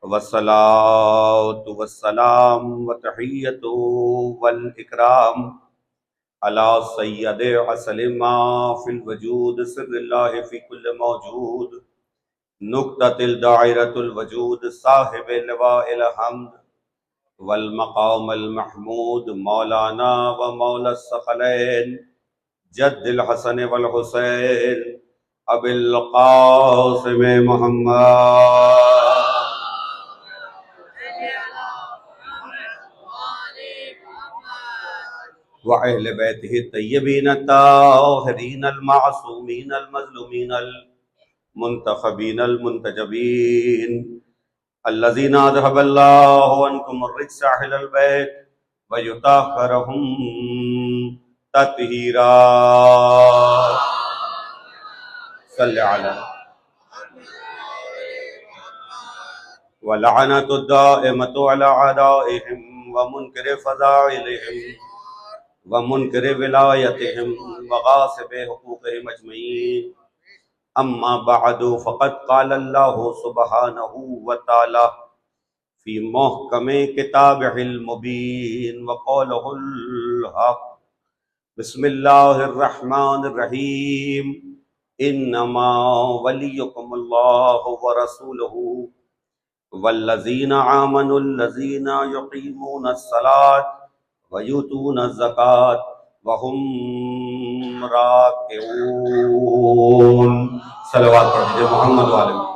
वस्सलातु वस्सलाम व तहियतु वल इकराम अला सय्यदे असलिमा फिल वजूद सिर्रिल्लाहि फी कुल्ल मौजूद नुक्ततिल दायरतुल वजूद साहिब लवाइल हम्द वल मकामल महमूद मौलाना व मौला सकलैन जद्दिल हसन वल हुसैन अबिल कासिम मोहम्मद व अहले बैतिहि तय्यबीन ताहिरीन अल मासूमीन अल मज़लूमीन अल मुंतखबीन अल मुंतजबीन अल्लज़ीना अज़हबल्लाहु अन्कुम अर्रिज्स अहलल बैत व युताहिरुहुम तत्हीरा सल्लि अला व लअनतु दाइमतु अला अदाइहिम व मुनकिर फ़ज़ाइलिहिम व मुनकिर विलायतिहिम व गासिब हुकूक़िहिम अजमईन अम्मा बअदु फ़क़द क़ाल अल्लाहु सुब्हानहु व तआला फ़ी मुहकमे किताबिहिल मुबीन व क़ौलुहुल हक़ बिस्मिल्लाहिर रहमानिर रहीम इन्नमा वलियुकुमुल्लाहु व रसूलुहु वल्लज़ीना आमनुल्लज़ीना युक़ीमूनस सलात व यूतूनज़ ज़कात व हुम राकिऊन। सलवात पढ़ दीजिए मोहम्मद वाले में।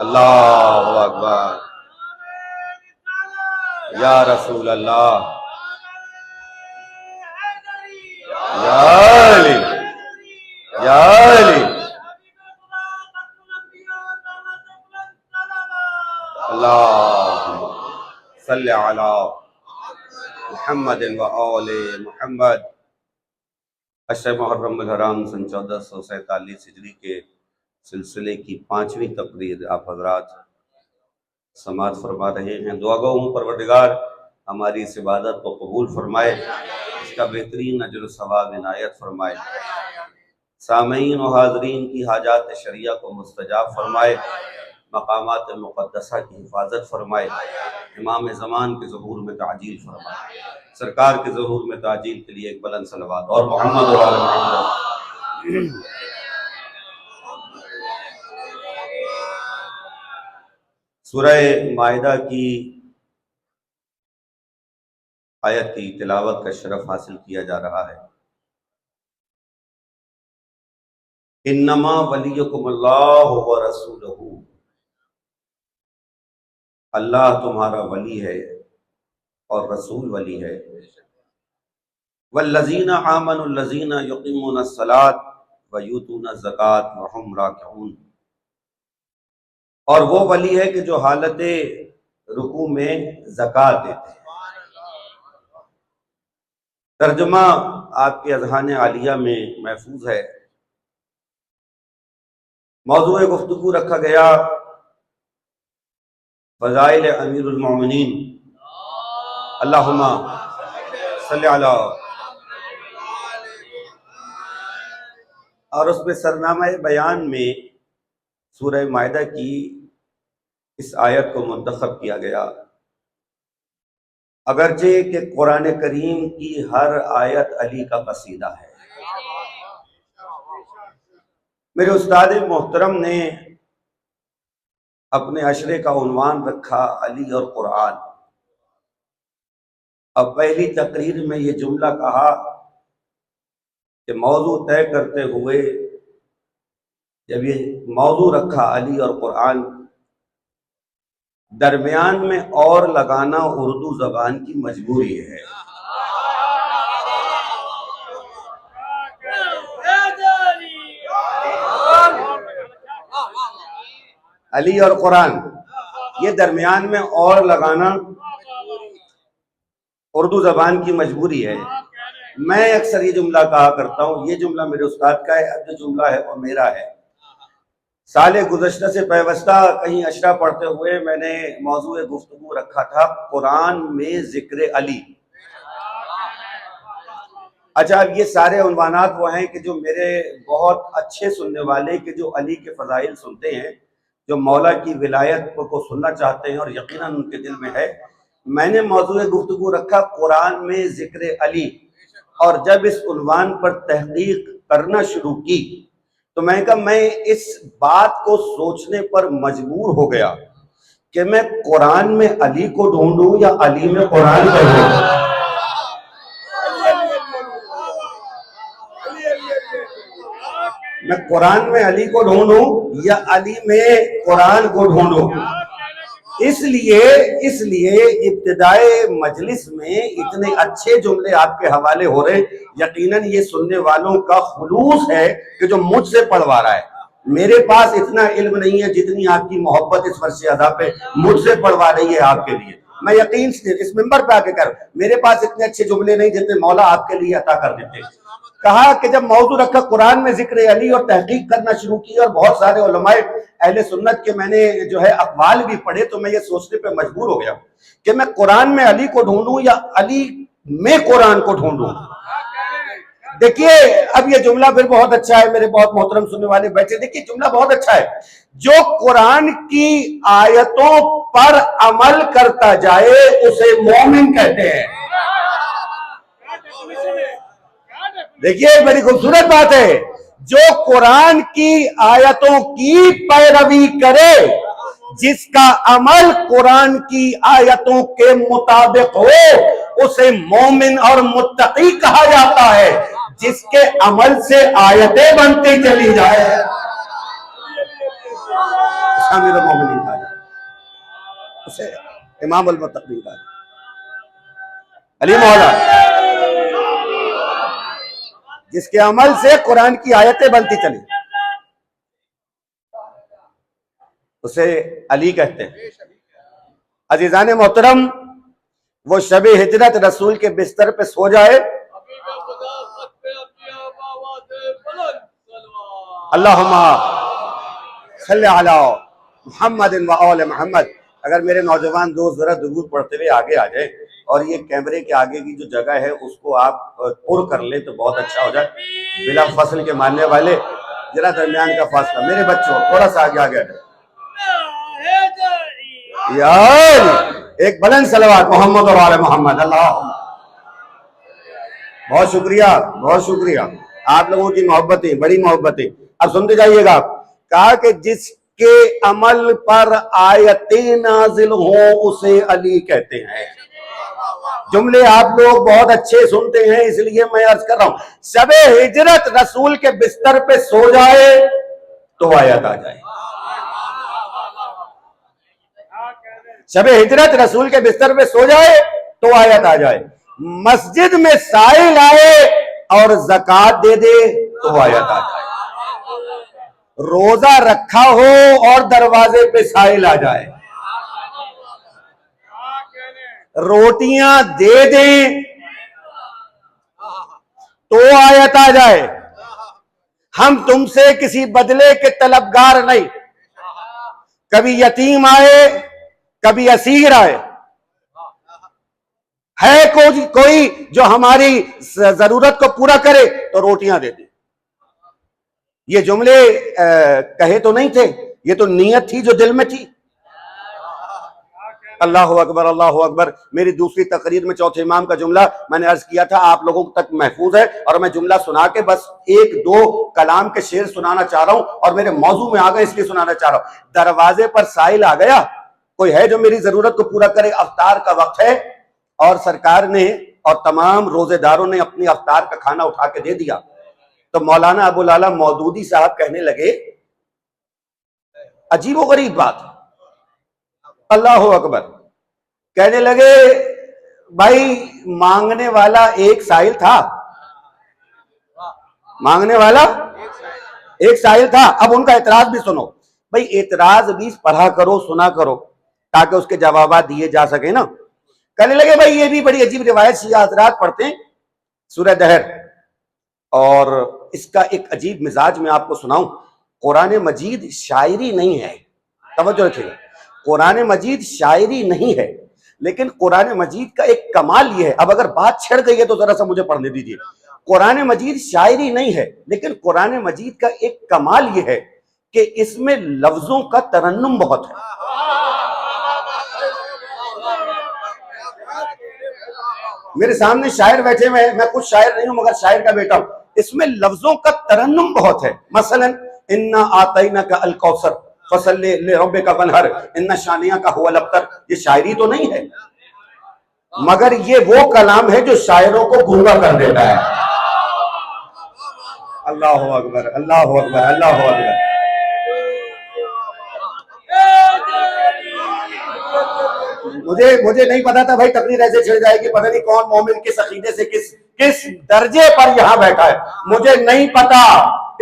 अल्लाहु अकबर या रसूल अल्लाह या अली या अली अल्लाहुम्मा सल्लि अला मुहम्मद व आले मुहम्मद। अशर मुहर्रम हराम सन 1447 हिजरी के सिलसिले की 5वीं तकरीर आप हजरात समात फरमा रहे हैं। दुआ गो हूँ परवरदिगार हमारी इस इबादत को कबूल फरमाए, इसका बेहतरीन अजर सवाब इनायत फरमाए, सामईन और हाज़रीन की हाजात शरिया को मुस्तजाब फरमाए, मकामात मुक़द्दसा की हिफाजत फरमाए, इमाम ज़मान के ज़हूर में ताजील फरमाए, सरकार के ज़हूर में ताजील के लिए एक बुलंद सलवात और मोहम्मद व आले मोहम्मद। सूरह माइदा की आयत की तिलावत का शरफ हासिल किया जा रहा है। इन्नमा वलियुकुमुल्लाहु व रसूलुहु, अल्लाह तुम्हारा वली है और रसूल वली है। वल्लज़ीना आमनुल्लज़ीना युक़ीमूनस सलात व यूतूनज़ ज़कात व हुम राकिऊन, और वो वली है कि जो हालत रुकू में ज़कात देते हैं। तर्जुमा आपके अज़हान आलिया में महफूज है। मौज़ूए गुफ्तगू रखा गया फ़ज़ाइल अमीरुल मोमिनीन अल्लाहुम्मा सल्लि अला, और उसमें सरनामा बयान में सूरह माइदा की इस आयत को मुंतखब किया गया। अगरचे कि कुरान करीम की हर आयत अली का कसीदा है। मेरे उस्ताद मोहतरम ने अपने अशरे का उन्वान रखा अली और कुरान। अब पहली तकरीर में ये जुमला कहा कि मौजू तय करते हुए जब ये मौजू रखा अली और कुरान, दरमियान में और लगाना उर्दू जबान की मजबूरी है। अली और कुरान, ये दरमियान में और लगाना उर्दू जबान की मजबूरी है। मैं अक्सर ये जुमला कहा करता हूँ, ये जुमला मेरे उस्ताद का है, अब जो जुमला है वो मेरा है। साले गुज़श्ता से पैवस्ता कहीं अशरा पढ़ते हुए मैंने मौज़ूए गुफ्तगू रखा था कुरान में जिक्र अली। अच्छा, अब ये सारे उन्वानात वो हैं कि जो मेरे बहुत अच्छे सुनने वाले कि जो अली के फजाइल सुनते हैं, जो मौला की विलायत को सुनना चाहते हैं और यकीनन उनके दिल में है। मैंने मौजूद गुफ्तगू रखा कुरान में जिक्र अली, और जब इस उन्वान पर तहकीक करना शुरू की तो मैं कहा मैं इस बात को सोचने पर मजबूर हो गया कि मैं कुरान में अली को ढूंढूं या अली में कुरान को ढूंढूं। मैं कुरान में अली को ढूंढूं या अली में कुरान को ढूंढूं। इसलिए इब्तिदाए मजलिस में इतने अच्छे जुमले आपके हवाले हो रहे, यकीनन ये सुनने वालों का खुलूस है कि जो मुझसे पढ़वा रहा है। मेरे पास इतना इल्म नहीं है जितनी आपकी मोहब्बत इस वर्ष अदा पे मुझसे पढ़वा रही है आपके लिए। मैं यकीन से इस मिंबर पे आके कर, मेरे पास इतने अच्छे जुमले नहीं जितने मौला आपके लिए अता कर देते। कहा कि जब मौजू रखा कुरान में जिक्र अली और तहकीक करना शुरू की और बहुत सारे उलमाए अहले सुन्नत के मैंने जो है अक़वाल भी पढ़े, तो मैं ये सोचने पे मजबूर हो गया कि मैं कुरान में अली को ढूंढूं या अली में कुरान को ढूंढूं। देखिए अब ये जुमला फिर बहुत अच्छा है, मेरे बहुत मोहतरम सुनने वाले बैठे, देखिए जुमला बहुत अच्छा है। जो कुरान की आयतों पर अमल करता जाए उसे मोमिन कहते हैं। देखिए बड़ी खूबसूरत बात है, जो कुरान की आयतों की पैरवी करे, जिसका अमल कुरान की आयतों के मुताबिक हो, उसे मोमिन और मुत्तकी कहा जाता है। जिसके अमल से आयतें बनती चली जाए शामिल मोमिन कहा जाए, उसे इमाम अल मुत्तकी कहा जाए। अली मौला जिसके अमल से कुरान की आयतें बनती चली उसे अली कहते हैं। अजीजान मोहतरम, वो शबे हिजरत रसूल के बिस्तर पे सो जाए, अल्लाहुम्मा सल्ली अला मुहम्मदिन व आले मुहम्मद। अगर मेरे नौजवान दोस्त जरा दुरूद पढ़ते हुए आगे आ जाए और ये कैमरे के आगे की जो जगह है उसको आप पुर कर ले तो बहुत अच्छा हो जाए। बिला फसल के मानने वाले जरा दरमियान का फासला, मेरे बच्चों थोड़ा सा आगे आ गया यार, एक बुलंद सलवात मोहम्मद और आले मोहम्मद। अल्लाह, बहुत शुक्रिया, बहुत शुक्रिया आप लोगों की मोहब्बतें, बड़ी मोहब्बतें। अब सुनते जाइएगा, कहा कि जिसके अमल पर आयतें नाजिल हो उसे अली कहते हैं। जुमले आप लोग बहुत अच्छे सुनते हैं, इसलिए मैं अर्ज कर रहा हूं, शबे हिजरत रसूल के बिस्तर पे सो जाए तो आयत आ जाए। शबे हिजरत रसूल के बिस्तर पे सो जाए तो आयत आ जाए। मस्जिद में साइल आए और ज़कात दे दे तो आयत आ जाए। रोजा रखा हो और दरवाजे पे साइल आ जाए, रोटियां दे दें तो आयत आ जाए। हम तुमसे किसी बदले के तलबगार नहीं, कभी यतीम आए कभी असीर आए, है कोई जो हमारी जरूरत को पूरा करे तो रोटियां दे दे। ये जुमले कहे तो नहीं थे, ये तो नीयत थी जो दिल में थी। अल्लाह अकबर, अल्लाह अकबर। मेरी दूसरी तकरीर में चौथे इमाम का जुमला मैंने अर्ज किया था, आप लोगों तक महफूज है, और मैं जुमला सुना के बस एक दो कलाम के शेर सुनाना चाह रहा हूं और मेरे मौजू में आ गए इसलिए सुनाना चाह रहा हूं। दरवाजे पर साइल आ गया, कोई है जो मेरी जरूरत को पूरा करे, अफ्तार का वक्त है और सरकार ने और तमाम रोजेदारों ने अपनी अफ्तार का खाना उठा के दे दिया। तो मौलाना अबुल आला मौदूदी साहब कहने लगे, अजीब व गरीब बात, अल्लाह अकबर, कहने लगे भाई मांगने वाला एक साइल था, मांगने वाला एक साइल था। अब उनका एतराज भी सुनो भाई, एतराज भी पढ़ा करो, सुना करो ताकि उसके जवाब दिए जा सके ना। कहने लगे भाई ये भी बड़ी अजीब रिवायत शिया हज़रात पढ़ते हैं सूरह दहर, और इसका एक अजीब मिजाज में आपको सुनाऊं। कुरान मजीद शायरी नहीं है, तवज्जो रखिएगा, कुरान मजीद शायरी नहीं है, लेकिन कुरान मजीद का एक कमाल ये है, अब अगर बात छिड़ गई है तो जरा सा मुझे पढ़ने दीजिए। कुरान मजीद शायरी नहीं है, लेकिन कुरान मजीद का एक कमाल यह है कि इसमें लफ्जों का तरन्नुम बहुत है। मेरे सामने शायर बैठे हुए हैं, मैं कुछ शायर नहीं हूं मगर शायर का बेटा हूं। इसमें लफ्जों का तरन्नुम बहुत है। मसलन इन्ना आतैना का अल कौसर फसल्ले लिरब्बिका वनहर इन्ना शानिया का हुवल अब्तर, ये शायरी तो नहीं है, मगर ये वो कलाम है जो शायरों को गूंगा कर देता है। अल्लाह अकबर, अल्लाह अकबर, अल्लाह अकबर। मुझे नहीं पता था भाई तकरीर ऐसे छिड़ जाएगी, पता नहीं कौन मोमिन किस अकीदे से किस दर्जे पर यहां बैठा है, मुझे नहीं पता।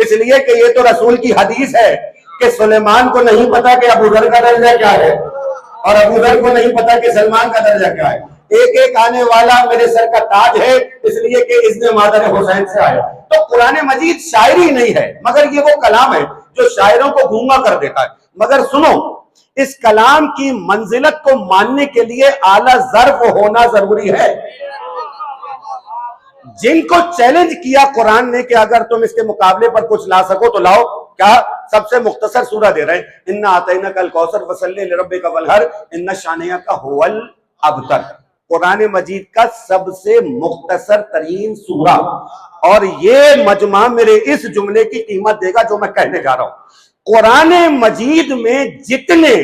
इसलिए कि ये तो रसूल की हदीस है कि सुलेमान को नहीं पता कि अबू जर का दर्जा क्या है और अबू जर को नहीं पता कि सलमान का दर्जा क्या है। एक एक आने वाला मेरे सर का ताज है, इसलिए कि इसने मादर हुसैन से आया। तो कुरान मजीद शायरी नहीं है, मगर ये वो कलाम है जो शायरों को गूंगा कर देता है। मगर सुनो, इस कलाम की मंजिलत को मानने के लिए आला ज़र्फ होना जरूरी है। जिनको चैलेंज किया कुरान ने कि अगर तुम इसके मुकाबले पर कुछ ला सको तो लाओ, क्या सबसे मुख्तसर सूरा दे रहे हैं, इन्ना आतैना कल कौसर फसल्ले लिरब्बिका वनहर इन्ना शानिया का हुवल अब्तर। कुरान मजीद का सबसे मुख्तसर तरीन सूरा, और ये मजमा मेरे इस जुमले की कीमत देगा जो मैं कहने जा रहा हूं। कुरान मजीद में जितने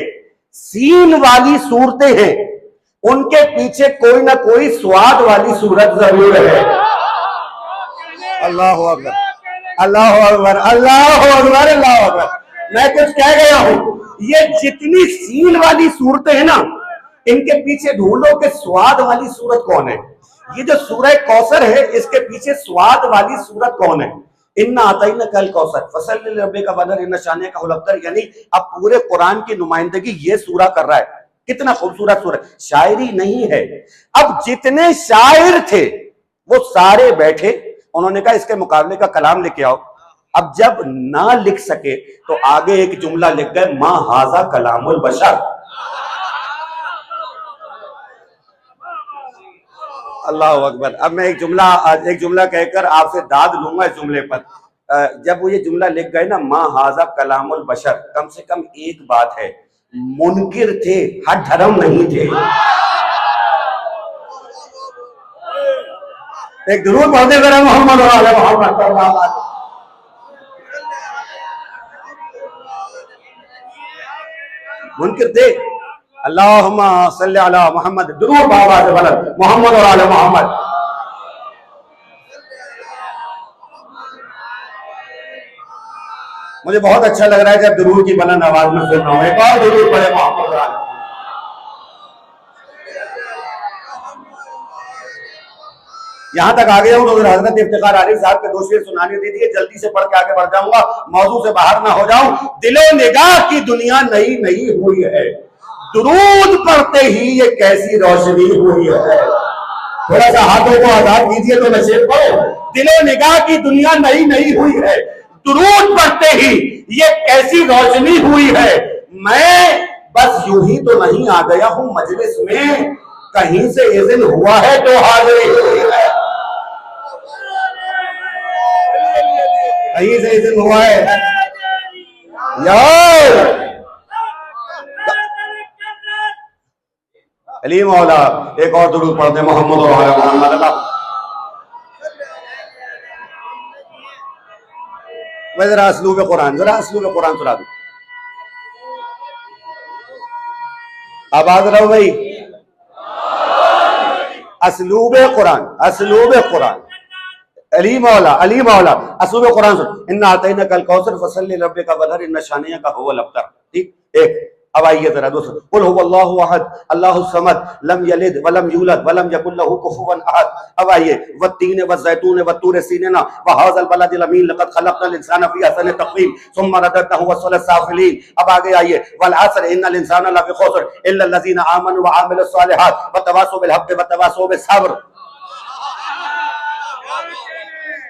सीन वाली सूरतें हैं उनके पीछे कोई ना कोई स्वाद वाली सूरत जरूर है। अल्लाह अकबर, अल्लाह अकबर, अल्लाह अकबर, अल्लाह अकबर। मैं कुछ कह गया हूं, ये जितनी सीन वाली सूरतें हैं ना, इनके पीछे ढूंढो कि स्वाद वाली सूरत कौन है। ये जो सूरह कौसर है, इसके पीछे स्वाद वाली सूरत कौन है। इन्ना आतैना कल कौसर फसल्ले लिरब्बिका वनहर इन्ना शानिया का हुवल अब्तर, यानी अब पूरे कुरान की नुमाइंदगी ये सूरा कर रहा है। कितना खूबसूरत सूरा, शायरी नहीं है। अब जितने शायर थे वो सारे बैठे, उन्होंने कहा इसके मुकाबले का कलाम लेके आओ। अब जब ना लिख सके तो आगे एक जुमला लिख गए, मा हाजा कलामुल बशर। अल्लाह अकबर। अब मैं एक जुमला कहकर आपसे दाद लूंगा इस जुमले पर। जब वो ये जुमला लिख गए ना, मा हाजा कलामुल बशर, कम से कम एक बात है, मुनकिर थे, हर धर्म नहीं थे। एक दुरूद पढ़ते जरा मोहम्मद और आले मोहम्मद। मुनकिर थे, अल्लाहुम्मा सल्ली अला मोहम्मद, दुरूद बाबा से बलद मोहम्मद और आले मोहम्मद। मुझे बहुत अच्छा लग रहा है जब दुरूद की बुलंद आवाज में सुन रहा हूं। एक और दुरूद पढ़े मोहम्मद और आले। यहां तक आ गया हूं तो हजरत इफ्तिखार आरिफ साहब के 2 शेर सुनाने दे दिए, जल्दी से पढ़ के आगे बढ़ जाऊंगा, मौजू से बाहर ना हो जाऊं। दिलो निगाह की दुनिया नई नई हुई है, दुरूद पढ़ते ही ये कैसी रोशनी हुई है। थोड़ा सा हाथों को आजाद कीजिए तो मैं शेर पढ़ो। दिलो निगाह की दुनिया नई नई हुई है, दुरूद पढ़ते ही ये कैसी रोशनी हुई है। मैं बस यूं ही तो नहीं आ गया हूं मजलिस में, कहीं से इज़्न हुआ है तो हाजिरी हुई है। कहीं से इज़्न हुआ है यार। अली मौला एक और दुरूद पढ़ते मोहम्मद और आले मोहम्मद। मैं जरा असलूब कुरान सुना दूं। आवाज रहो भाई। असलूब कुरान अली मौला असलूब कुरान सुन। इन्ना आतैना कल कौसर फसल्ली लिरब्बिका वनहर इन्ना शानिया का हुवल अब्तर। ठीक, एक। अब आइए जरा दोस्तों, कुल हुवल्लाहु अहद अल्लाहुस समद लम यलिद वलम यूलद वलम यकुल लहू कुफुवन अहद। अब आइए, वत्तीन वज़ैतून वतूर सीनीन वहाज़ल बलदिल अमीन लक़द खलक़नल इंसाना फ़ी अहसनि तक़वीम सुम्मा रददनाहु अस्फ़ला साफ़िलीन। अब आगे आइए, वल अस्र इन्नल इंसाना लफ़ी ख़ुस्र इल्ला लज़ीना आमनू व आमिलुस सालिहात व तवासौ बिल हक़्क़ि व तवासौ बिस सब्र।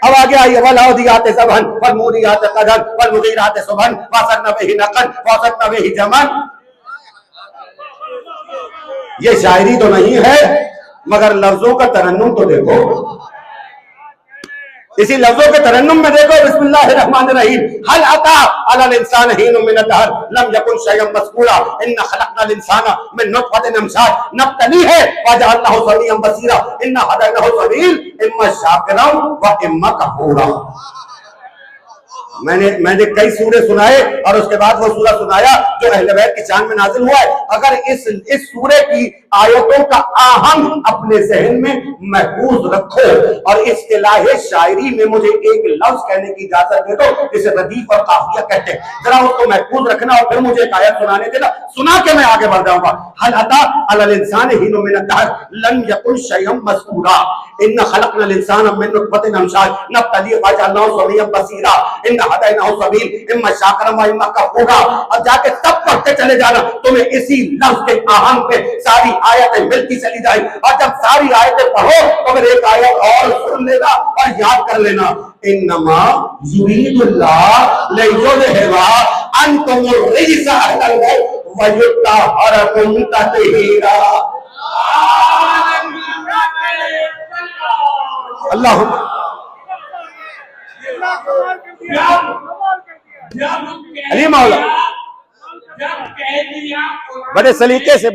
अब आगे आइए, वल-आदियात ज़बहन वल मूरियात क़दहन वल मुग़ीरात सुबहन वअसरन बिही नक़न वअसरन बिही जमन। ये शायरी तो नहीं है, मगर लफ्जों का तरन्नुम तो देखो। इसी लफ्जों के तरन्नुम में देखो, बिस्मिल्लाहिर्रहमानिर्रहीम, हल अता अलल इंसान हीनुम मिन अद-दहर लम यकुन शयअन मज़कूरा इन्ना खलक़नल इंसाना मिन नुत्फ़तिन अमशाज नब्तलीहि वजअलनाहु समीअन बसीरा इन्ना हदैनाहु सबील इम्मा शाकिरन व इम्मा कफूरा। मैंने कई सूरे सुनाए और उसके बाद वो सूरा सुनाया जो अहले बैत की शान में नाजिल हुआ है। अगर इस सूरे की आयतों का आहंग अपने जहन में महफूज रखो और इस्तिलाहे शायरी में मुझे एक लफ्ज कहने की इजाजत दे दो जिसे रदीफ और काफिया कहते हैं, जरा उसको महफूज रखना और फिर मुझे एक आयत सुनाने देना, सुना के मैं आगे बढ़ जाऊंगा। हल अता अलल इंसान हीनुम मिन अद-दहर लम यकुन शयअन मज़कूरा इन्ना खलक़नल इंसाना मिन नुत्फ़तिन अमशाज नब्तलीहि वजअलनाहु समीअन बसीरा इन्ना हदैनाहु सबील इम्मा शाकिरन व इम्मा कफूरा। अब जाके तब पढ़ते चले जाना, तुम्हें इसी लफ्ज के आहंग पे सारी आयतें मिलती चली जाएगी और जब सारी आयतें पढ़ो तो फिर एक आयत और सुन लेना और याद कर लेना, इन्नमा युरीदुल्लाह लियुज़हिबा अन्कुमुर रिज्सा अहलल बैत व युत्तहिरकुम तत्हीरा। अल्लाहुम्मा अली मौला बड़े सलीके से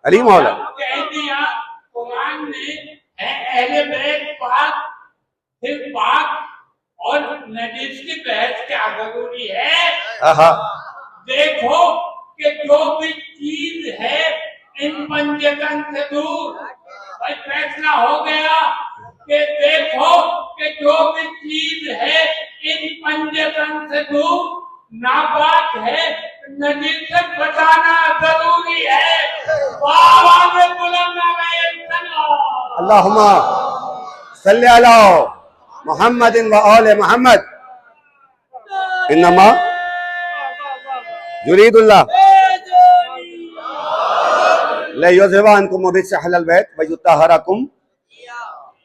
अली मौला कुरान ने अहले बैत पाक और नजीस की बहस क्या जरूरी है। देखो कि जो भी चीज है इन पंजतन से दूर, भाई फैसला हो गया कि देखो कि जो भी चीज है इन पंजतन से दूर नापाक है, नजीसत बचाना जरूरी है। अल्लाहुम्मा सल्ली अला मुहम्मदिन व आले मुहम्मद। इन्नमा युरीदुल्लाह लियुज़हिबा अन्कुम रिज्सा अहलल बैत व युत्तहिरकुम।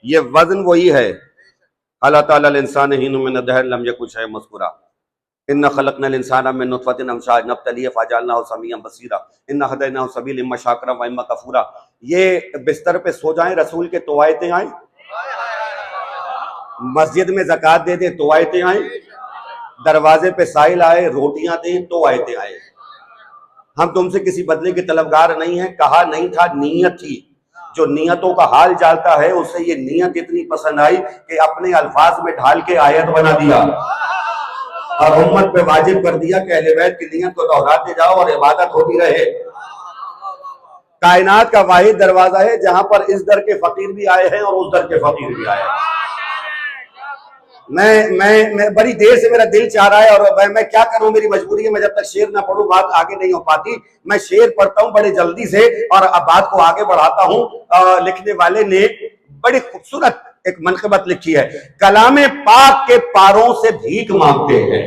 ये वजन वही है, अल्लाह ताला अल इंसान हीनुम मिन अद-दहर लम यकुन शयअन मज़कूरा इन्ना खलक़नल इंसाना मिन नुत्फ़तिन अमशाज नब्तलीहि फजअलनाहु समीअन बसीरा इन्ना हदैनाहु सबील इम्मा शाकिरन व इम्मा कफूरा। ये बिस्तर पे सो जाएं, रसूल के तो आयतें आए, मस्जिद में ज़कात दे दे तो आयतें आए, दरवाजे पे साइल आए रोटियां दें तो आयतें आए। हम तुमसे किसी बदले के तलबगार नहीं है, कहा नहीं था, नीयत थी। जो नियतों का हाल जानता है उसे ये नियत इतनी पसंद आई कि अपने अल्फाज में ढाल के आयत बना दिया और उम्मत पे वाजिब कर दिया कि अहले बैत की नियत को दोहराते जाओ और इबादत होती रहे। कायनात का वाहिद दरवाजा है जहां पर इस दर के फकीर भी आए हैं और उस दर के फकीर भी आए हैं। मैं बड़ी देर से मेरा दिल चाह रहा है और मैं क्या करूं, मेरी मजबूरी है, मैं जब तक शेर ना पढ़ूं बात आगे नहीं हो पाती। मैं शेर पढ़ता हूं बड़े जल्दी से और अब बात को आगे बढ़ाता हूं। लिखने वाले ने बड़ी खूबसूरत एक मनक़बत लिखी है, कलामे पाक के पारों से भीख मांगते हैं।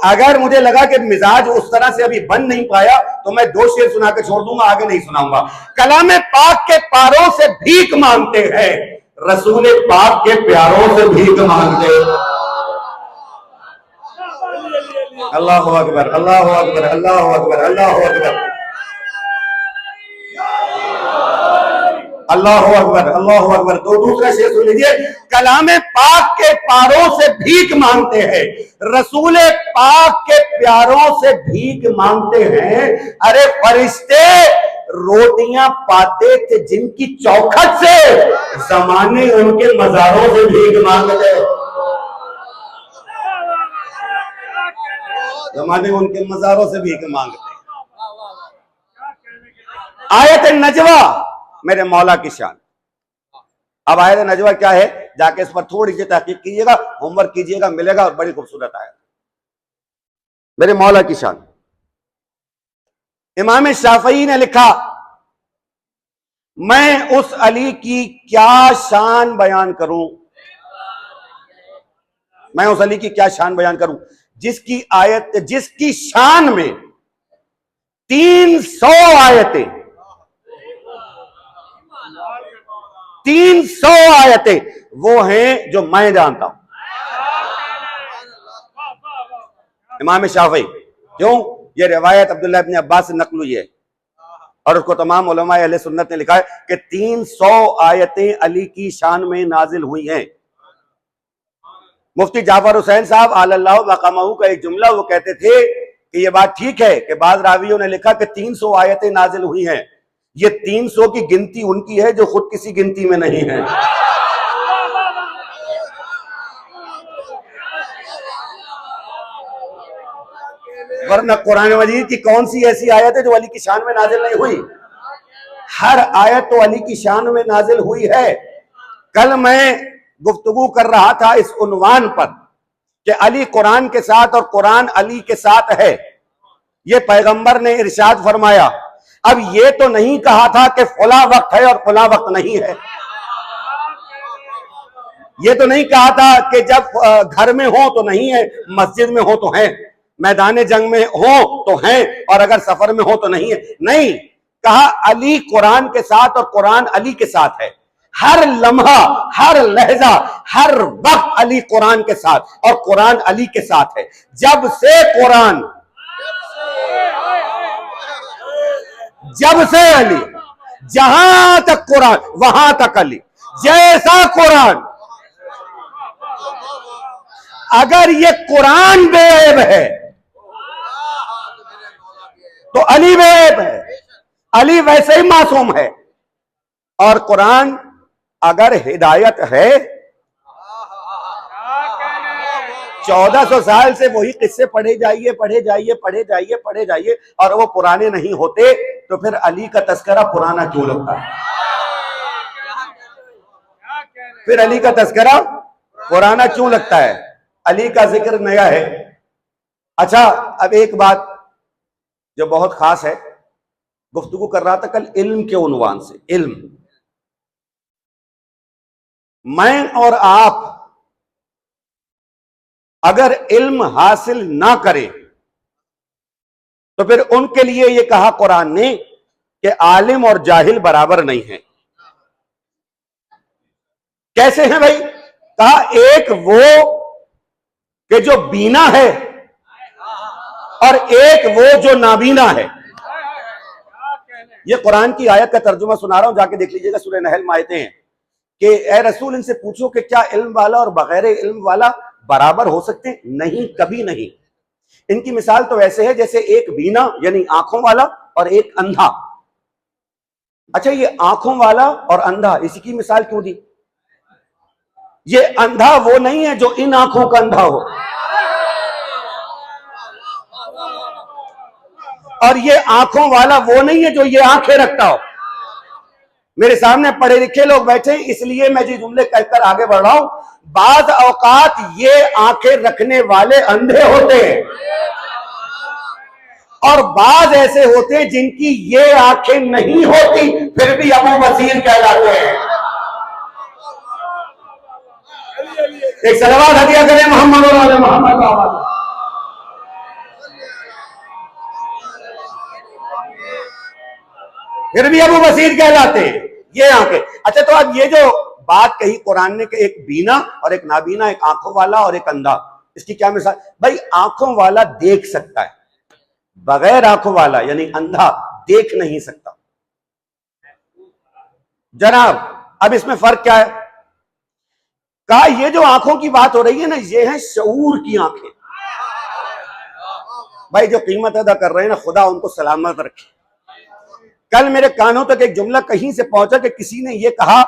अगर मुझे लगा कि मिजाज उस तरह से अभी बन नहीं पाया तो मैं 2 शेर सुना के छोड़ दूंगा, आगे नहीं सुनाऊंगा। कलामे पाक के पारों से भीख मांगते हैं, रसूल पाक के प्यारों से भीख मांगते। अल्लाहु अकबर, अल्लाहु अकबर, अल्लाहु अकबर, अल्लाहु अकबर, अल्लाहु अकबर, अल्लाहु अकबर। तो दूसरा शेर सुन लीजिए, कलामे पाक के पारों से भीख मांगते हैं, रसूल पाक के प्यारों से भीख मांगते हैं। अरे फरिश्ते रोटियां पाते थे जिनकी चौखट से, जमाने उनके मजारों से भीख मांगते, जमाने उनके मजारों से भीख मांगते। आयत नजवा मेरे मौला की शान। अब आयत नजवा क्या है, जाके इस पर थोड़ी सी तहकीक कीजिएगा, होमवर्क कीजिएगा, मिलेगा और बड़ी खूबसूरत आयत मेरे मौला की शान। इमाम शाफई ने लिखा, मैं उस अली की क्या शान बयान करूं, मैं उस अली की क्या शान बयान करूं जिसकी आयत, जिसकी शान में 300 आयतें, 300 आयतें वो हैं जो मैं जानता हूं। इमाम शाफई, क्यों? ये रिवायत अब्दुल्लाह इब्न अब्बास से नकल हुई है और उसको तमाम उलमा अहले सुन्नत ने लिखा है कि 300 आयतें अली की शान में नाजिल हुई हैं। मुफ्ती जाफर हुसैन साहब अल्लाह मकामहू का एक जुमला वो कहते थे कि ये बात ठीक है कि बाद रावियों ने लिखा कि 300 आयतें नाजिल हुई हैं, ये 300 की गिनती उनकी है जो खुद किसी गिनती में नहीं है। वरना कुरान मजीद की कौन सी ऐसी आयत है जो अली की शान में नाजिल नहीं हुई? हर आयत तो अली की शान में नाजिल हुई है। कल मैं गुफ्तगू कर रहा था इस उन्वान पर कि अली कुरान के साथ और कुरान अली के साथ है, ये पैगंबर ने इरशाद फरमाया। अब ये तो नहीं कहा था कि फला वक्त है और फला वक्त नहीं है। ये तो नहीं कहा था कि जब घर में हो तो नहीं है, मस्जिद में हो तो है, मैदान जंग में हो तो है, और अगर सफर में हो तो नहीं है। नहीं, कहा अली कुरान के साथ और कुरान अली के साथ है। हर लम्हा, हर लहजा, हर वक्त अली कुरान के साथ और कुरान अली के साथ है। जब से कुरान, जब से अली, जहां तक कुरान वहां तक अली। जैसा कुरान, अगर ये कुरान बेऐब है तो अली बेऐब है। अली वैसे ही मासूम है। और कुरान अगर हिदायत है, 1400 साल से वही किस्से पढ़े जाइए, पढ़े जाइए, पढ़े जाइए, पढ़े जाइए, और वो पुराने नहीं होते, तो फिर अली का तस्करा पुराना क्यों लगता है? फिर अली का तस्करा पुराना क्यों लगता है? अली का जिक्र नया है। अच्छा, अब एक बात जो बहुत खास है, गुफ्तगू कर रहा था कल इल्म के उन्वान से। इल्म, मैं और आप अगर इल्म हासिल ना करें तो फिर उनके लिए यह कहा कुरान ने कि आलिम और जाहिल बराबर नहीं है। कैसे हैं भाई? कहा एक वो कि जो बीना है और एक वो जो नाबीना है। ये कुरान की आयत का तर्जुमा सुना रहा हूं, जाके देख लीजिएगा, सूरह नहल में आयतें हैं कि ए रसूल, इनसे पूछो कि क्या इल्म वाला और बगैर इल्म वाला बराबर हो सकते हैं? नहीं, कभी नहीं। इनकी मिसाल तो ऐसे है जैसे एक बीना यानी आंखों वाला और एक अंधा। अच्छा, ये आंखों वाला और अंधा, इसी की मिसाल क्यों दी? ये अंधा वो नहीं है जो इन आंखों का अंधा हो, और ये आंखों वाला वो नहीं है जो ये आंखें रखता हो। मेरे सामने पढ़े लिखे लोग बैठे, इसलिए मैं जी जुमले कहकर आगे बढ़ रहा हूं। बाज औकात ये आंखें रखने वाले अंधे होते हैं, और बाज ऐसे होते हैं जिनकी ये आंखें नहीं होती, फिर भी अबू बसीर कहलाते हैं। एक सलवात हदिया करें मोहम्मद और आले मोहम्मद का आवाज। फिर भी अबू बसीर कहलाते हैं ये आंखें। अच्छा, तो अब ये जो बात कही कुरान ने कि एक बीना और एक नाबीना, एक आंखों वाला और एक अंधा, इसकी क्या मिसाल? भाई, आंखों वाला देख सकता है, बगैर आंखों वाला यानी अंधा देख नहीं सकता। जनाब, अब इसमें फर्क क्या है? कहा ये जो आंखों की बात हो रही है ना, ये है शऊर की आंखें। भाई, जो कीमत अदा कर रहे हैं ना, खुदा उनको सलामत रखे। कल मेरे कानों तक एक जुमला कहीं से पहुंचा कि किसी ने यह कहा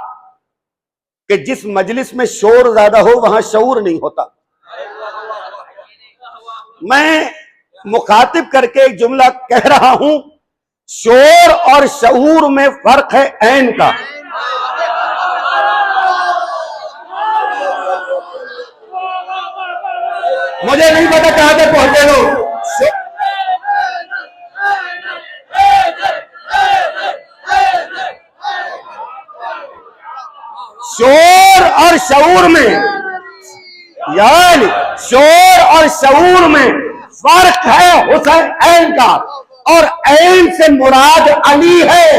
कि जिस मजलिस में शोर ज्यादा हो वहां शऊर नहीं होता। मैं मुखातिब करके एक जुमला कह रहा हूं, शोर और शऊर में फर्क है ऐन का। मुझे नहीं पता कहां तक पहुंचे लोग। शोर और शऊर में, यानी शोर और शऊर में फर्क है हुसैन ऐन का, और ऐन से मुराद अली है।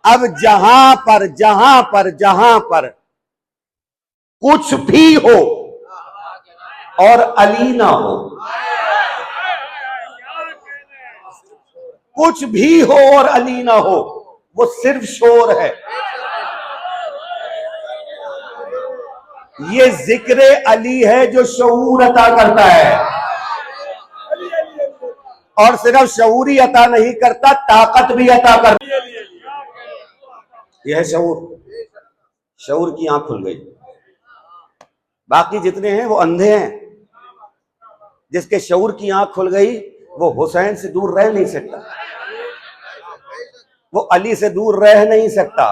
अब जहां पर कुछ भी हो और अली ना हो, कुछ भी हो और अली ना हो, वो सिर्फ शोर है। ये जिक्र अली है जो शऊर अता करता है, और सिर्फ शऊरी अता नहीं करता, ताकत भी अता करता। यह है शऊर। शऊर की आंख खुल गई। बाकी जितने हैं वो अंधे हैं। जिसके शऊर की आंख खुल गई वो हुसैन से दूर रह नहीं सकता, वो अली से दूर रह नहीं सकता।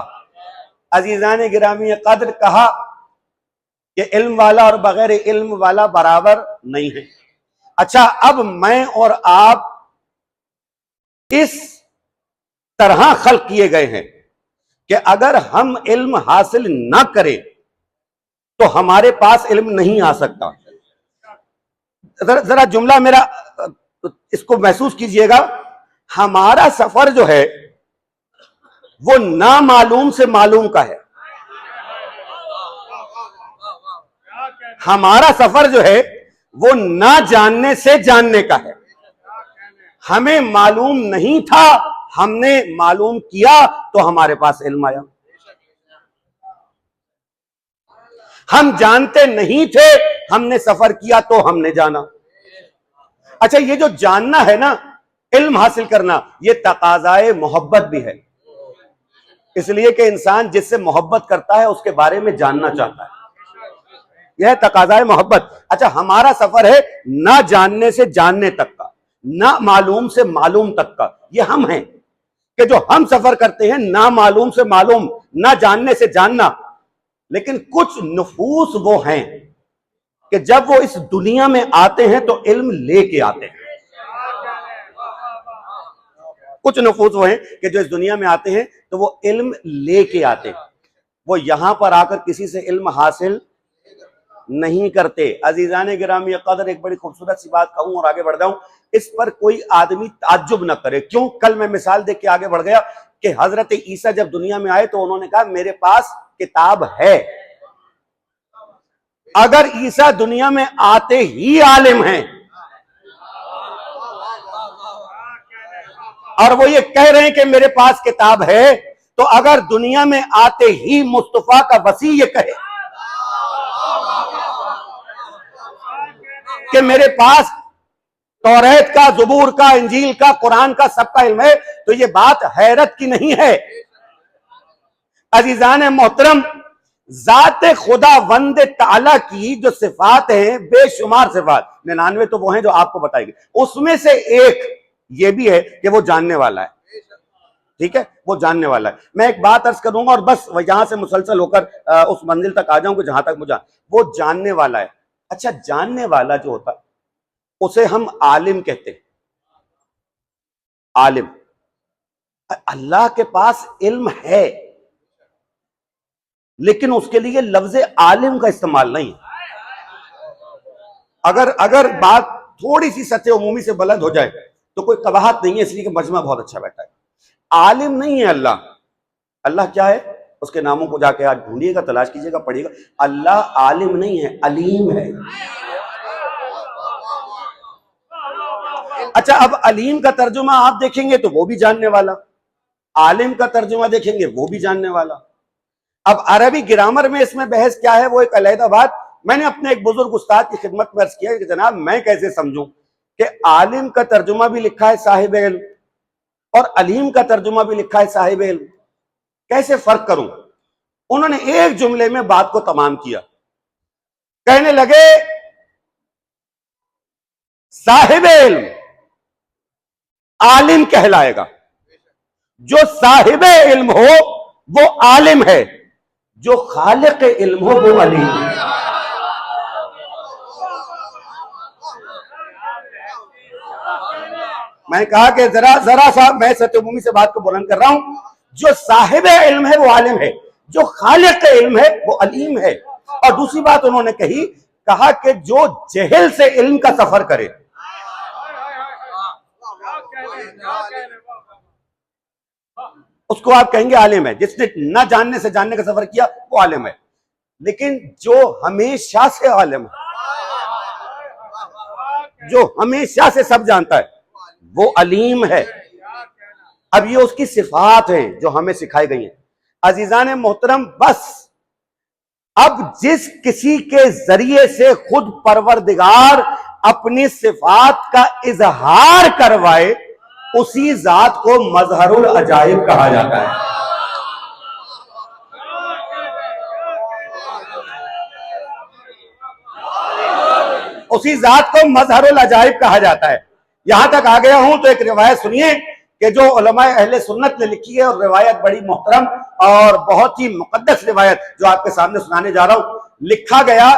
अजीजान गिरामी कद्र कहा कि इल्म वाला और बगैर इल्म वाला बराबर नहीं है। अच्छा, अब मैं और आप इस तरह खल्क किए गए हैं कि अगर हम इल्म हासिल ना करें तो हमारे पास इल्म नहीं आ सकता। जरा जुमला मेरा इसको महसूस कीजिएगा। हमारा सफर जो है वो ना मालूम से मालूम का है। हमारा सफर जो है वो ना जानने से जानने का है। हमें मालूम नहीं था, हमने मालूम किया तो हमारे पास इल्म आया। हम जानते नहीं थे, हमने सफर किया तो हमने जाना। अच्छा, ये जो जानना है ना, इल्म हासिल करना, ये तकाज़ाए मोहब्बत भी है। इसलिए कि इंसान जिससे मोहब्बत करता है उसके बारे में जानना चाहता है। यह तकाज़ाए मोहब्बत। अच्छा, हमारा सफर है ना जानने से जानने तक का, ना मालूम से मालूम तक का। ये हम हैं कि जो हम सफर करते हैं ना मालूम से मालूम, ना जानने से जानना। लेकिन कुछ नफूस वो हैं कि जब वो इस दुनिया में आते हैं तो इल्म लेके आते हैं। कुछ नफूस वो हैं कि जो इस दुनिया में आते हैं तो वो इल्म लेके आते हैं। वो यहां पर आकर किसी से इल्म हासिल नहीं करते। अजीजान गिरामी कदर, एक बड़ी खूबसूरत सी बात कहूं और आगे बढ़ जाऊं, इस पर कोई आदमी ताज्जुब ना करे। क्यों? कल मैं मिसाल देख के आगे बढ़ गया कि हजरत ईसा जब दुनिया में आए तो उन्होंने कहा मेरे पास किताब है। अगर ईसा दुनिया में आते ही आलिम हैं और वो ये कह रहे हैं कि मेरे पास किताब है, तो अगर दुनिया में आते ही मुस्तफा का वसी ये कहे कि मेरे पास तौरात का, ज़बूर का, इंजील का, कुरान का, सबका इल्म है, तो ये बात हैरत की नहीं है। अजीजान मोहतरम, जात खुदा वंद ताला की जो सिफात हैं, बेशुमार सिफात, 99 तो वो हैं जो आपको बताएगी, उसमें से एक ये भी है कि वो जानने वाला है। ठीक है, वो जानने वाला है। मैं एक बात अर्ज करूंगा और बस यहां से मुसलसल होकर उस मंजिल तक आ जाऊंगा जहां तक मुझे, वो जानने वाला है। अच्छा, जानने वाला जो होता है उसे हम आलिम कहते हैं। आलिम, अल्लाह के पास इल्म है लेकिन उसके लिए लफ्ज आलिम का इस्तेमाल नहीं। अगर बात थोड़ी सी सतह उमूमी से बुलंद हो जाए तो कोई कबाहत नहीं है, इसलिए कि मजमा बहुत अच्छा बैठा है। आलिम नहीं है अल्लाह। अल्लाह क्या है? उसके नामों को जाके आज ढूंढिएगा, तलाश कीजिएगा, पढ़िएगा। अल्लाह आलिम नहीं है, अलीम है। अच्छा, अब अलीम का तर्जुमा आप देखेंगे तो वो भी जानने वाला, आलिम का तर्जुमा देखेंगे वो भी जानने वाला। अब अरबी ग्रामर में इसमें बहस क्या है, वो एक अलहदा बात। मैंने अपने एक बुजुर्ग उस्ताद की खिदमत में अर्ज किया कि जनाब मैं कैसे समझूं कि आलिम का तर्जुमा भी लिखा है साहिब इल्म और अलीम का तर्जुमा भी लिखा है साहिब इल्म, कैसे फर्क करूं? उन्होंने एक जुमले में बात को तमाम किया। कहने लगे साहिब इल्म आलिम कहलाएगा, जो साहिब इल्म हो वो आलिम है, जो खालिक इल्म हो वो अलीम है। मैंने कहा कि जरा सा मैं सत्यभूमि से बात को बुलंद कर रहा हूं। जो साहिब इल्म है वो आलिम है, जो खालिक इल्म है वो अलीम है। और दूसरी बात उन्होंने कहा कि जो जहल से इल्म का सफर करे, उसको आप कहेंगे आलिम है। जिसने ना जानने से जानने का सफर किया वो आलिम है। लेकिन जो हमेशा से आलिम है, जो हमेशा से सब जानता है, वो अलीम है। अब ये उसकी सिफात है जो हमें सिखाई गई है। अजीजान मोहतरम, बस अब जिस किसी के जरिए से खुद परवरदिगार अपनी सिफात का इजहार करवाए, उसी जात को मजहरुल अजाइब कहा जाता है। उसी जात को मजहरुल अजाइब कहा जाता है। यहां तक आ गया हूं तो एक रिवायत सुनिए कि जो उलमाए अहले सुन्नत ने लिखी है, और रिवायत बड़ी मोहतरम और बहुत ही मुकद्दस रिवायत जो आपके सामने सुनाने जा रहा हूं। लिखा गया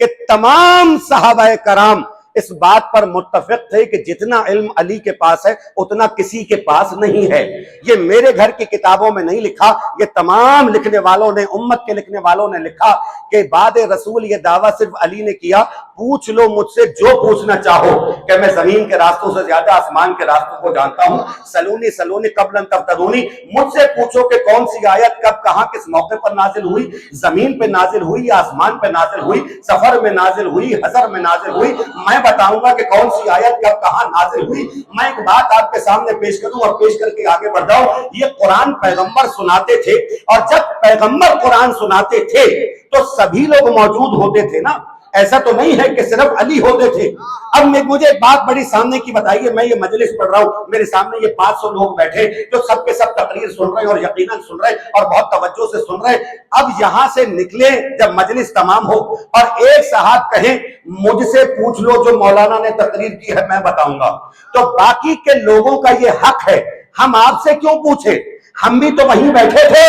कि तमाम सहाबाए कराम इस बात पर मुत्तफिक थे कि जितना इल्म अली के पास है उतना किसी के पास नहीं है। ये मेरे घर की किताबों में नहीं लिखा, ये तमाम लिखने वालों ने, उम्मत के लिखने वालों ने लिखा कि बाद रसूल ये दावा सिर्फ अली ने किया, पूछ लो मुझसे जो पूछना चाहो कि मैं जमीन के रास्तों से ज्यादा आसमान के रास्तों को जानता हूं। सलूनी सलूनी कब्लन तब तदूनी, मुझसे पूछो कि कौन सी आयत कब कहां किस मौके पर नाजिल हुई, जमीन पे नाजिल हुई या आसमान पे नाजिल हुई, सफर में नाजिल हुई, हजर में नाजिल हुई, मैं बताऊंगा कि कौन सी आयत कब कहां नाजिल हुई। मैं एक बात आपके सामने पेश करूं और पेश करके आगे बढ़ जाऊं। ये कुरान पैगंबर सुनाते थे, और जब पैगंबर कुरान सुनाते थे तो सभी लोग मौजूद होते थे ना, ऐसा तो नहीं है कि सिर्फ अली होते थे। अब मुझे एक बात बड़ी सामने की बताइए, मैं ये मजलिस पढ़ रहा हूं, मेरे सामने ये 500 लोग बैठे जो सबके सब तकरीर सुन रहे हैं और यकीनन सुन रहे हैं और बहुत तवज्जो से सुन रहे हैं। अब यहां से निकले जब मजलिस तमाम हो और एक साहब कहें मुझसे पूछ लो जो मौलाना ने तकरीर की है मैं बताऊंगा, तो बाकी के लोगों का ये हक है, हम आपसे क्यों पूछे, हम भी तो वहीं बैठे थे।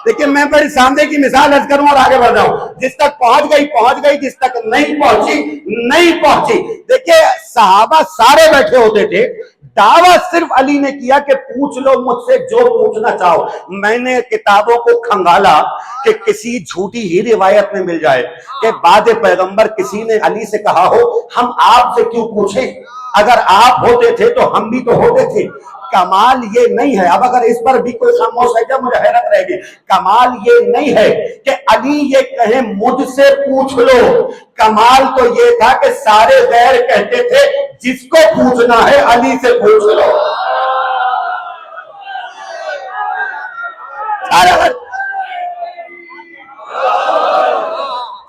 लेकिन मैं बड़ी सामने की मिसाल अर्ज करूं और आगे बढ़ जाऊं। जिस तक पहुंच गई, जिस तक नहीं पहुंची। देखिए सहाबा सारे बैठे होते थे, दावा सिर्फ अली ने किया कि पूछ लो मुझसे जो पूछना चाहो। मैंने किताबों को खंगाला कि किसी झूठी ही रिवायत में मिल जाए कि बाद पैगंबर किसी ने अली से कहा हो हम आपसे क्यों पूछे, अगर आप होते थे तो हम भी तो होते थे। कमाल ये नहीं है, अब अगर इस पर भी कोई खामोश है क्या मुझे हैरत रहेगी। कमाल ये नहीं है कि अली ये कहे मुझसे पूछ लो, कमाल तो ये था कि सारे गैर कहते थे जिसको पूछना है अली से पूछ लो।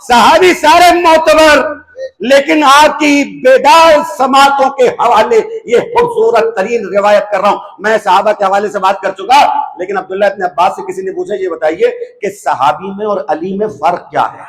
सहाबी सारे मोतबर, लेकिन आपकी बेदार समातों के हवाले ये खूबसूरत तरीन रिवायत कर रहा हूं। मैं सहाबा के हवाले से बात कर चुका, लेकिन अब्दुल्लाह इब्न अब्बास से किसी ने पूछा ये बताइए कि सहाबी में और अली में फर्क क्या है।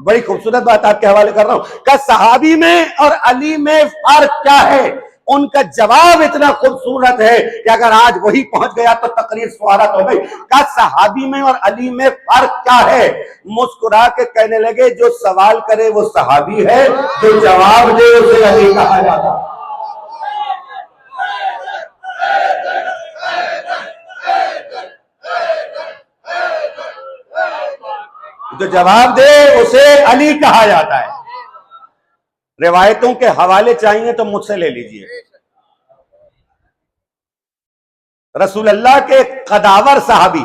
बड़ी खूबसूरत बात आपके हवाले कर रहा हूं कि सहाबी में और अली में फर्क क्या है। उनका जवाब इतना खूबसूरत है कि अगर आज वही पहुंच गया तो तकरीर सुहारत हो गई। का सहाबी में और अली में फर्क क्या है। मुस्कुरा के कहने लगे जो सवाल करे वो सहाबी है, जो जवाब दे उसे अली कहा जाता। जो जवाब दे उसे अली कहा जाता है। रिवायतों के हवाले चाहिए तो मुझसे ले लीजिए। रसूल अल्लाह के कदावर साहबी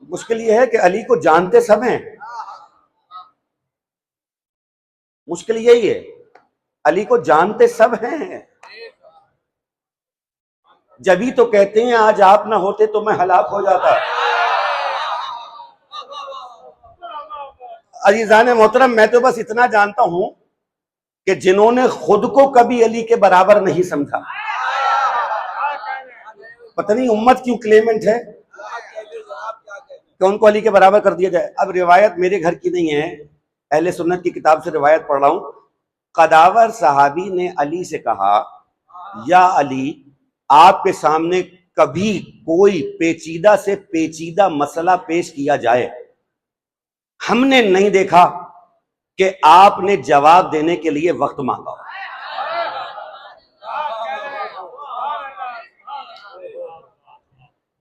मुश्किल यह है कि अली को जानते समय, मुश्किल यही है, अली को जानते सब हैं, जभी तो कहते हैं आज आप ना होते तो मैं हलाक हो जाता। अजीजान मोहतरम, मैं तो बस इतना जानता हूं कि जिन्होंने खुद को कभी अली के बराबर नहीं समझा, पता नहीं उम्मत क्यों क्लेमेंट है कि उनको अली के बराबर कर दिया जाए। अब रिवायत मेरे घर की नहीं है, अहले सुन्नत की किताब से रिवायत पढ़ रहा हूं। कदावर सहाबी ने अली से कहा या अली, आपके सामने कभी कोई पेचीदा से पेचीदा मसला पेश किया जाए, हमने नहीं देखा कि आपने जवाब देने के लिए वक्त मांगा।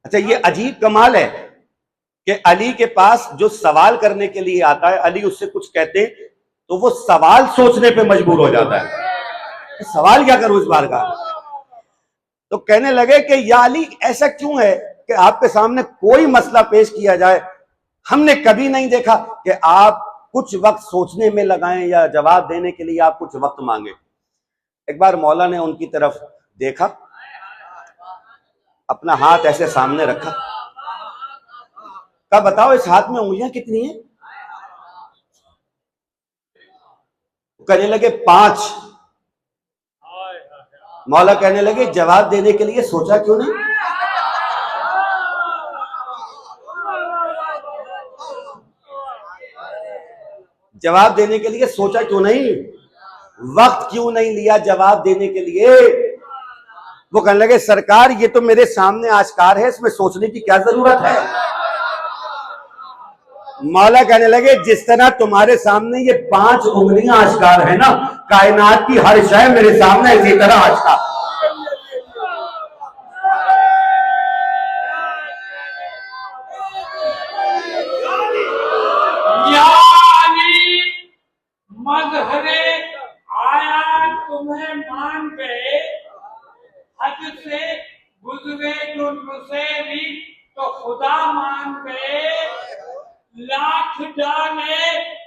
अच्छा, ये अजीब कमाल है कि अली के पास जो सवाल करने के लिए आता है, अली उससे कुछ कहते तो वो सवाल सोचने पे मजबूर हो जाता है, सवाल क्या करूं इस बार का। तो कहने लगे कि या अली, ऐसा क्यों है कि आपके सामने कोई मसला पेश किया जाए, हमने कभी नहीं देखा कि आप कुछ वक्त सोचने में लगाएं या जवाब देने के लिए आप कुछ वक्त मांगे। एक बार मौला ने उनकी तरफ देखा, अपना हाथ ऐसे सामने रखा, कहा बताओ इस हाथ में उंगलियां कितनी हैं? कहने लगे 5। मौला कहने लगे जवाब देने के लिए सोचा क्यों नहीं? जवाब देने के लिए सोचा क्यों नहीं? वक्त क्यों नहीं लिया जवाब देने के लिए? वो कहने लगे सरकार ये तो मेरे सामने आश्कार है, इसमें सोचने की क्या जरूरत है? मौला कहने लगे जिस तरह तुम्हारे सामने ये 5 उंगलियां आश्कार है ना, कायनात की हर शय मेरे सामने इसी तरह आश्कार। मजहरे आया तुम्हें मान गए, हद से गुजरे जो नुसेरी तो खुदा मान गए। लाख डाले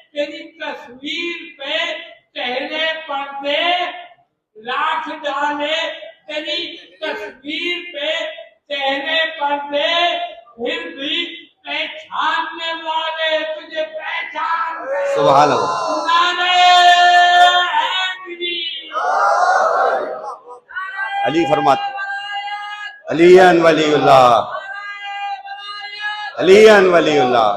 तेरी तस्वीर पे चेहरे पर्दे, लाख डाले तेरी तस्वीर पे चेहरे पर्दे, फिर भी पहचानने वाले तुझे पहचान गए। सुभान अल्लाह। अली फरमाते अलीयन वलीउल्लाह, अलीयन वलीउल्लाह,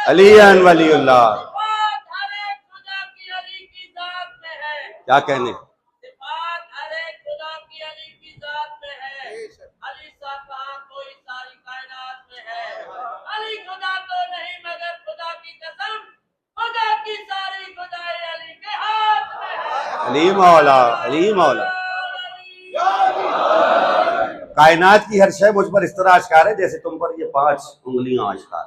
अलीयन वलीउल्लाह। क्या कहने? अली मौला, अली मौला। कायनात की हर शय मुझ पर इस तरह आश्कार है जैसे तुम पर ये 5 उंगलियां आश्कार।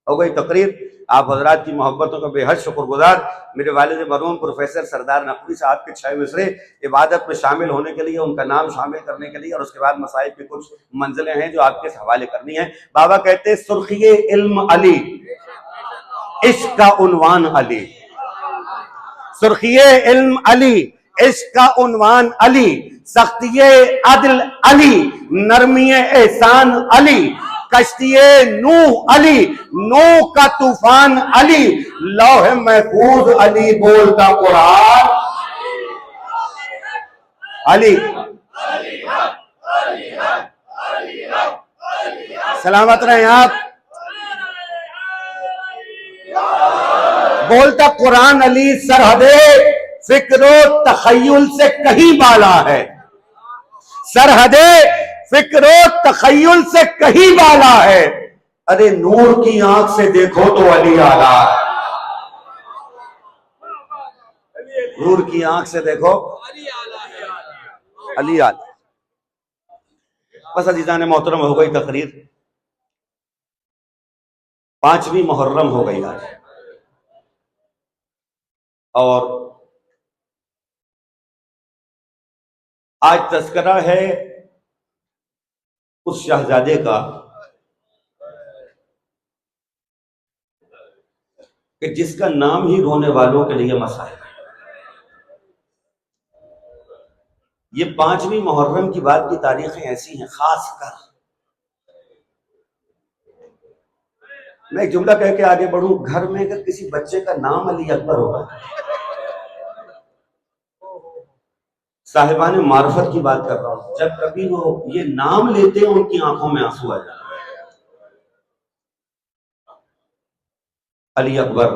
हो गई तकरीर। आप हजरात की मोहब्बतों का बेहद शुक्रगुजार। मेरे वालिद मरहूम प्रोफेसर सरदार नकवी साहब के 6 मिसरे इबादत में शामिल होने के लिए, उनका नाम शामिल करने के लिए, और उसके बाद मसाइब की कुछ मंजिलें हैं जो आपके हवाले करनी है। बाबा कहते हैं सुर्खिए इल्म अली, इश्क का उन्वान अली। सुर्खिए इल्म अली, इश्क का उन्वान अली। सख्तिये अदल अली, नरमिये एहसान अली। कश्तिये नूह अली, नूह का तूफान अली। लौह महफूज अली, बोलता कुरान अली। सलामत रहें आप। बोलता कुरान अली सरहदे फिक्रो तखय्युल से कहीं बाला है। सरहदे फिक्रो तखय्युल से कहीं बाला है। अरे नूर की आंख से देखो तो अली आला है। नूर की आंख से देखो अली आला। बस अजीजान मोहतरम, हो गई तकरीर। 5वीं मुहर्रम हो गई आज, और आज तस्करा है उस शहजादे का कि जिसका नाम ही रोने वालों के लिए मसाइल है। ये 5वीं मुहर्रम की बात की तारीखें ऐसी हैं, खासकर मैं एक जुमला कह के आगे बढ़ूं। घर में अगर किसी बच्चे का नाम अली अकबर होगा, साहिबान मार्फत की बात कर रहा हूं, जब कभी वो ये नाम लेते हैं उनकी आंखों में आंसू आ जाते हैं। अली अकबर,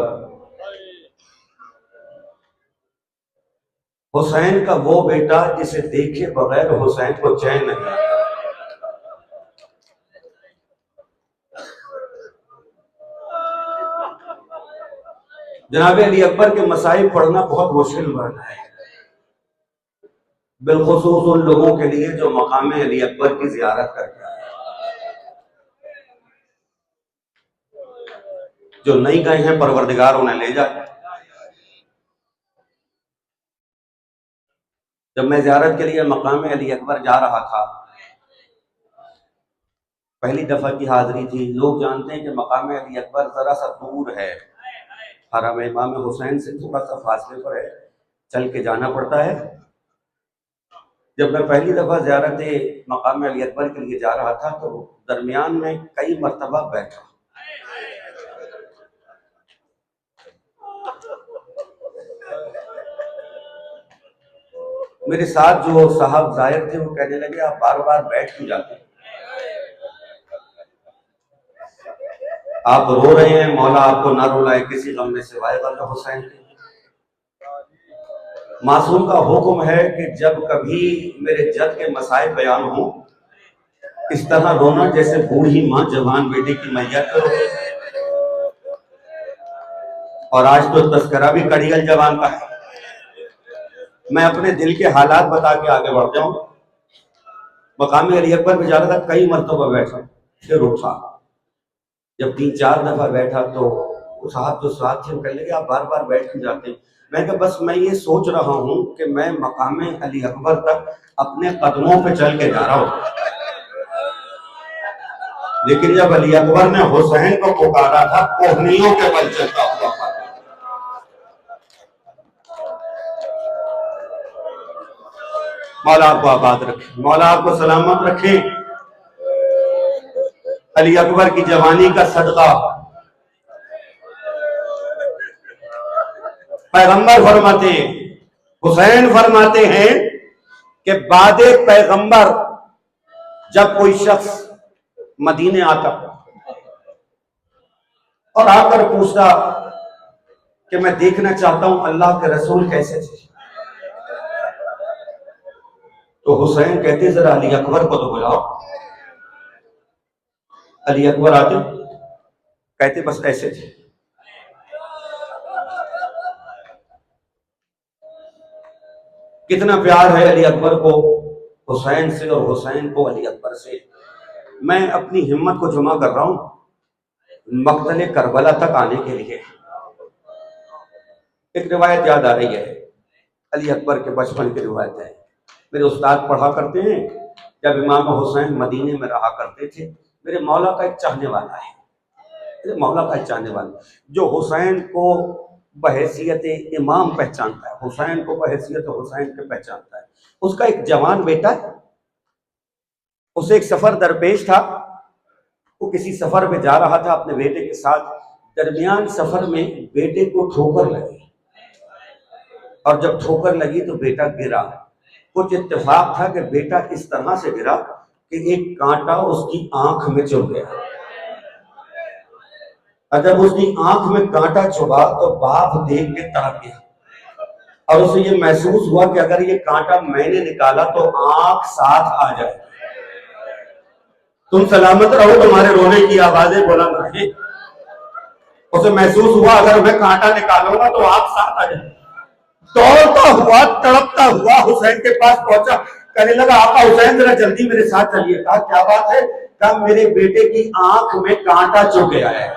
हुसैन का वो बेटा जिसे देखे बगैर हुसैन को चैन नहीं आता। जनाब अली अकबर के मसाइब पढ़ना बहुत मुश्किल बात है, बिलखुसूस उन लोगों के लिए जो मकाम अली अकबर की जियारत करके आए, जो नहीं गए हैं परवरदिगार उन्हें ले जाए। जब मैं ज़ियारत के लिए मकाम अली अकबर जा रहा था, पहली दफा की हाजिरी थी। लोग जानते हैं कि मकाम अली अकबर जरा सा दूर है, हरम इमाम हुसैन से थोड़ा सा फासले पर है, चल के जाना पड़ता है। जब मैं पहली दफा ज़ियारत मकाम अली अकबर के लिए जा रहा था तो दरमियान में कई मरतबा बैठा। मेरे साथ जो साहब जाहिर थे वो कहने लगे, आप बार बार बैठ क्यों जाते हैं, आप रो रहे हैं, मौला आपको ना रुलाए किसी गम में सिवाय गम हुसैन के। मासूम का हुक्म है कि जब कभी मेरे जद के मसाइब बयान हो, इस तरह रोना जैसे बूढ़ी माँ जवान बेटे की मैयत करो। और आज तो तस्करा भी कड़ियल जवान का है। मैं अपने दिल के हालात बता के आगे बढ़ जाऊं। मकाम अली अकबर में जा रहा था, कई मरतबा बैठा, फिर उठा। जब 3-4 दफा बैठा तो वो साहब जो साथ थे वो कहने लगे, आप बार बार बैठ क्यों जाते हैं। मैं कहा, बस मैं ये सोच रहा हूं कि मैं मकाम अली अकबर तक अपने कदमों पे चल के जा रहा हूं। लेकिन जब अली अकबर ने हुसैन को पुकारा था, कोहनियों के बल चलता हुआ। मौला आपको आबाद रखे, मौला आपको सलामत रखे। अली अकबर की जवानी का सदका। पैगंबर फरमाते हैं, हुसैन फरमाते हैं कि बादे पैगंबर जब कोई शख्स मदीने आता और आकर पूछता कि मैं देखना चाहता हूं अल्लाह के रसूल कैसे थे, तो हुसैन कहते जरा अली अकबर को तो बुलाओ। अली अकबर आते, कहते बस ऐसे थे। कितना प्यार है अली अकबर को हुसैन से और हुसैन को अली अकबर से। मैं अपनी हिम्मत को जमा कर रहा हूं मक्तले करबला तक आने के लिए। एक रिवायत याद आ रही है, अली अकबर के बचपन की रिवायत है। मेरे उस्ताद पढ़ा करते हैं, जब इमाम हुसैन मदीने में रहा करते थे, मेरे मौला का एक चाहने वाला है, मेरे मौला का एक चाहने वाला जो हुसैन को बहैसियत इमाम पहचानता है, हुसैन को बहैसियत हुसैन के पहचानता है। उसका एक जवान बेटा है, उसे एक सफर दरपेश था। वो किसी सफर में जा रहा था अपने बेटे के साथ। दरमियान सफर में बेटे को ठोकर लगी, और जब ठोकर लगी तो बेटा गिरा। कुछ इत्तेफाक था कि बेटा इस तरह से गिरा कि एक कांटा उसकी आंख में चुभ गया। और जब उसकी आंख में कांटा चुभा तो बाप देख के तड़प गया, और उसे ये महसूस हुआ कि अगर ये कांटा मैंने निकाला तो आंख साथ आ जाए। तुम सलामत रहो, तुम्हारे रोने की आवाजें बुलंद रहे। उसे महसूस हुआ अगर मैं कांटा निकालूंगा तो आंख साथ आ जाए। दौड़ता हुआ तड़पता हुआ हुसैन के पास पहुंचा, कहने लगा, आपा हुसैन जरा जल्दी मेरे साथ चलिए। कहा, क्या बात है? कहा, मेरे बेटे की आंख में कांटा चुभ गया है।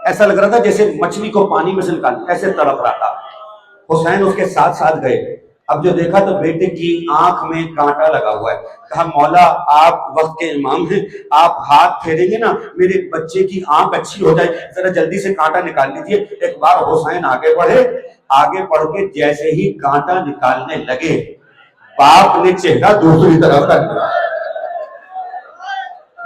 ऐसा लग रहा था जैसे मछली को पानी में से निकाल, ऐसे तड़प रहा था। हुसैन उसके साथ साथ गए। अब जो देखा तो बेटे की आंख में कांटा लगा हुआ है। कहा, मौला आप वक्त के इमाम हैं, आप हाथ फेरेंगे ना, मेरे बच्चे की आंख अच्छी हो जाए, जरा जल्दी से कांटा निकाल लीजिए। एक बार हुसैन आगे बढ़े, आगे बढ़ के जैसे ही कांटा निकालने लगे, बाप ने चेहरा दूसरी तरफ कर लिया।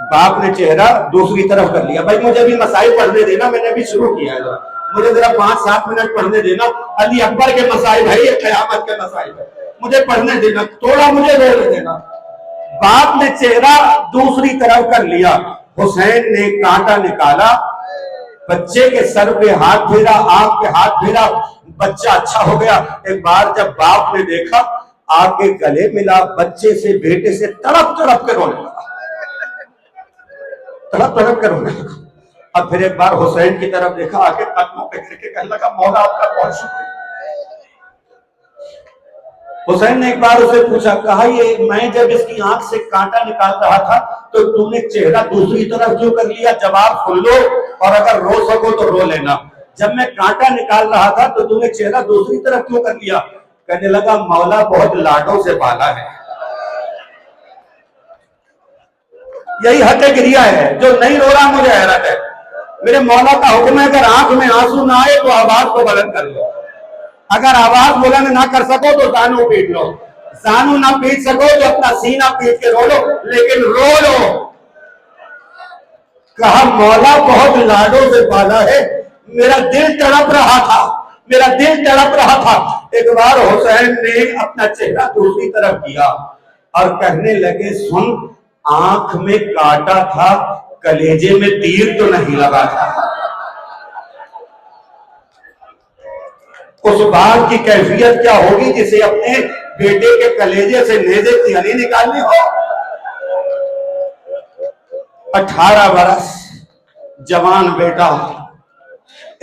बाप ने चेहरा दूसरी तरफ कर लिया। भाई मुझे भी मसाइल पढ़ने देना, मैंने अभी शुरू किया है, मुझे जरा 5-7 मिनट पढ़ने देना। अली अकबर के मसाइल है, ये कयामत के मसाइल है, मुझे पढ़ने देना, थोड़ा मुझे रोने देना। बाप ने चेहरा दूसरी तरफ कर लिया। हुसैन ने कांटा निकाला, बच्चे के सर पे हाथ फेरा, आंख पे हाथ फेरा, बच्चा अच्छा हो गया। एक बार जब बाप ने देखा, आके गले मिला, बच्चे से बेटे से तड़प तड़प के रोने लगा, तड़प तड़प के रोने लगा। अब फिर एक बार हुसैन की तरफ देखा, आके कदमों पे गिर के कहने लगा, मौला आपका बहुत शुक्रिया। हुसैन ने एक बार उसे पूछा, कहा, ये मैं जब इसकी आंख से कांटा निकाल रहा था तो तूने चेहरा दूसरी तरफ क्यों कर लिया? जवाब सुन लो, और अगर रो सको तो रो लेना। जब मैं कांटा निकाल रहा था तो तूने चेहरा दूसरी तरफ क्यों कर लिया? कहने लगा मौला बहुत लाडों से पाला है। यही हक गिरिया है, जो नहीं रो रहा मुझे हैरत है। मेरे मौला का हुक्म है, अगर आंख में आंसू ना आए तो आवाज को बुलंद कर लो, अगर आवाज बुलंद ना कर सको तो जानू पीट लो, जानू ना पीट सको तो अपना सीना पीट के रो लो, लेकिन रो लो। कहा मौला बहुत लाडों से पाला है, मेरा दिल तड़प रहा था, मेरा दिल तड़प रहा था। एक बार हुसैन ने अपना चेहरा दूसरी तरफ किया और कहने लगे सुन, आंख में काटा था, कलेजे में तीर तो नहीं लगा था। उस बात की कैफियत क्या होगी जिसे अपने बेटे के कलेजे से नेज़े की हली निकालनी हो। 18 बरस जवान बेटा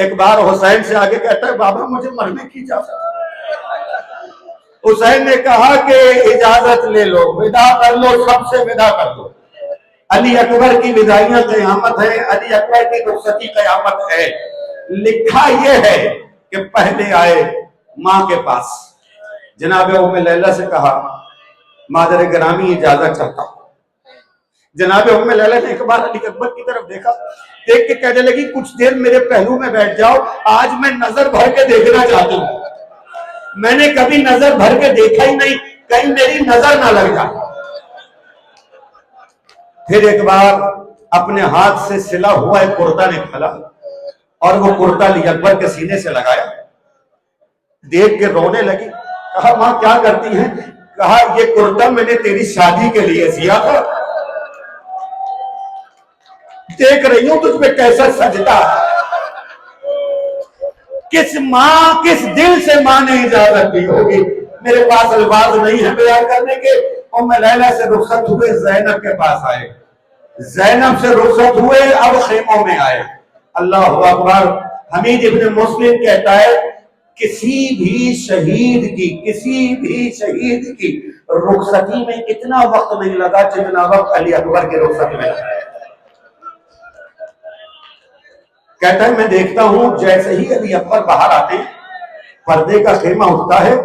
एक बार हुसैन से आगे कहता है बाबा मुझे मरने की इजाजत। हुसैन ने कहा कि इजाजत ले लो, विदा कर लो, सबसे विदा कर लो। अली अकबर की विदाइयां कयामत है, अली अकबर की रुखसती कयामत है। लिखा यह है कि पहले आए मां के पास, जनाब उम्मे लैला से कहा मादर ग्रामी इजाजत चाहता हूं। जनाब उम्मे लैला ने एक बार अली अकबर की तरफ देखा, देख के कहने लगी कुछ देर मेरे पहलू में बैठ जाओ, आज मैं नजर भर के देखना चाहती हूं। मैंने कभी नजर भर के देखा ही नहीं, कहीं मेरी नजर ना लग जाए। फिर एक बार अपने हाथ से सिला हुआ एक कुर्ता निकाला और वो कुर्ता अली अकबर के सीने से लगाया। देख के रोने लगी। कहा मां क्या करती हैं? कहा ये कुर्ता मैंने तेरी शादी के लिए सिया था, देख रही हूं तुझ पे कैसा सजता। किस मां, किस दिल से मां ने इजाजत दी होगी, मेरे पास अल्फाज नहीं है बयान करने के। उम्मे लैला से रुखसत हुए, ज़ैनब के पास आए, ज़ैनब से रुखसत हुए, अब खेमों में आए। अल्लाह अकबर। हमीद इब्न मुस्लिम कहता है किसी भी शहीद की रुखसती में इतना वक्त नहीं लगा जितना वक्त अली अकबर की रुखसती में लगा। कहता है मैं देखता हूं जैसे ही अली अकबर बाहर आते हैं पर्दे का खेमा उठता है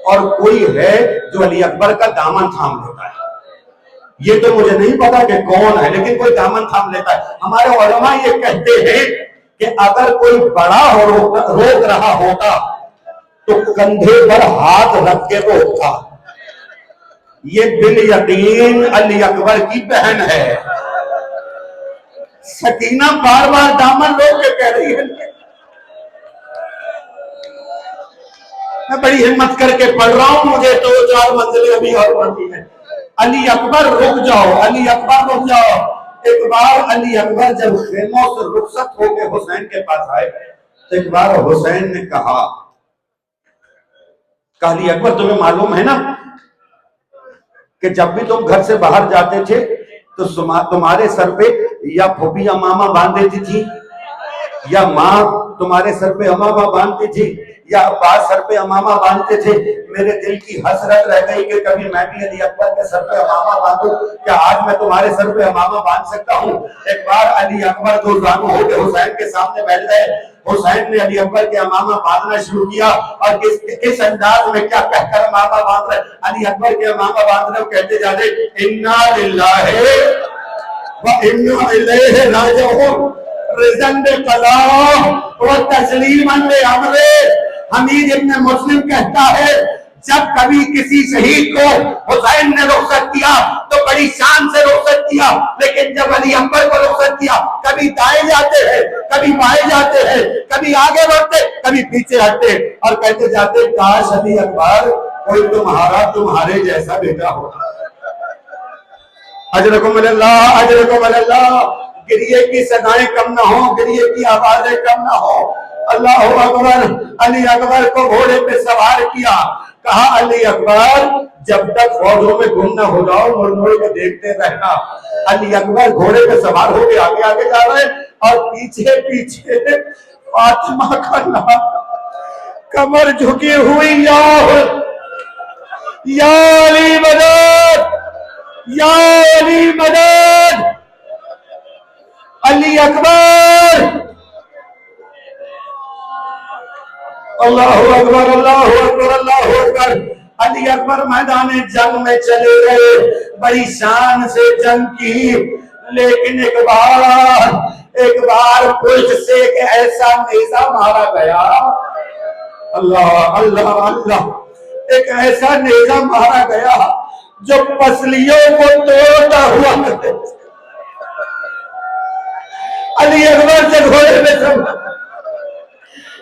और कोई है जो अली अकबर का दामन थाम लेता है। ये तो मुझे नहीं पता कि कौन है, लेकिन कोई दामन थाम लेता है। हमारे उलमा ये कहते हैं कि अगर कोई बड़ा रोक रहा होता तो कंधे पर हाथ रख के रोकता। ये बिल यकीन अली अकबर की बहन है। सकीना बार बार दामन रोक के कह रही है, मैं बड़ी हिम्मत करके पढ़ रहा हूं, मुझे 2-4 मंजिलें अभी और पढ़नी है। अली अकबर रुक जाओ, अली अकबर रुक जाओ। एक बार अली अकबर जब खेमों से रुखसत होकर हुसैन के पास आए तो एक बार हुसैन ने कहा अली अकबर तुम्हें मालूम है ना कि जब भी तुम घर से बाहर जाते थे तो तुम्हारे सर पे या फूफी अमामा बांध देती थी, या माँ तुम्हारे सर पे अमामा बांधती थी, या अब्बास सर पे अमामा बांधते थे। मेरे दिल की हसरत रह गई कि कभी मैं भी अली अकबर के सर पे अमामा बांधूं, क्या आज मैं तुम्हारे सर पे अमामा बांध सकता हूँ? एक बार अली अकबर दो जानू होकर हुसैन के सामने बैठ गए। हुसैन ने अली अकबर के अमामा बांधना शुरू किया और किस अंदाज में क्या कहकर अमामा बांध रहे। अली अकबर के अमामा बांध रहे, कहते जा रहे इन्ना लिल्लाहि व इन्ना इलैहि राजिऊन रिज़न कलाम व तस्लीमन ले अमरे। हमीद इब्न मुस्लिम कहता है जब कभी किसी शहीद को हुसैन ने रुखसत किया तो बड़ी शान से रुखसत किया, लेकिन जब अली अकबर को रुखसत किया कभी दाएं जाते हैं, कभी बाएं जाते हैं, कभी आगे बढ़ते, कभी पीछे हटते और कहते जाते काश अली अकबर कोई तुम्हारे जैसा बेटा होता। अजरकुम अल्लाह, अजरकुम अल्लाह। गिरिए की सदाएं कम ना हो, गिरिए की आवाजें कम ना हो। अल्लाह अकबर। अली अकबर को घोड़े पे सवार किया, कहा अली अकबर जब तक फौजों में गुम न हो जाओ मुड़ मुड़ के देखते रहना। अली अकबर घोड़े पे सवार होकर आगे आगे जा रहे और पीछे पीछे फातिमा का नाम, कमर झुकी हुई, या अली मदद, या अली मदद। अली अकबर अल्लाहु अकबर, अल्लाहु अकबर, अल्लाहु अकबर। अली अकबर मैदान जंग में चले गए, बड़ी शान से जंग की, लेकिन एक बार पुलिस से एक ऐसा नेजा मारा गया, अल्लाह अल्लाह अल्लाह, एक ऐसा नेजा मारा गया जो पसलियों को तोड़ता हुआ। अली अकबर से घोड़े में सब,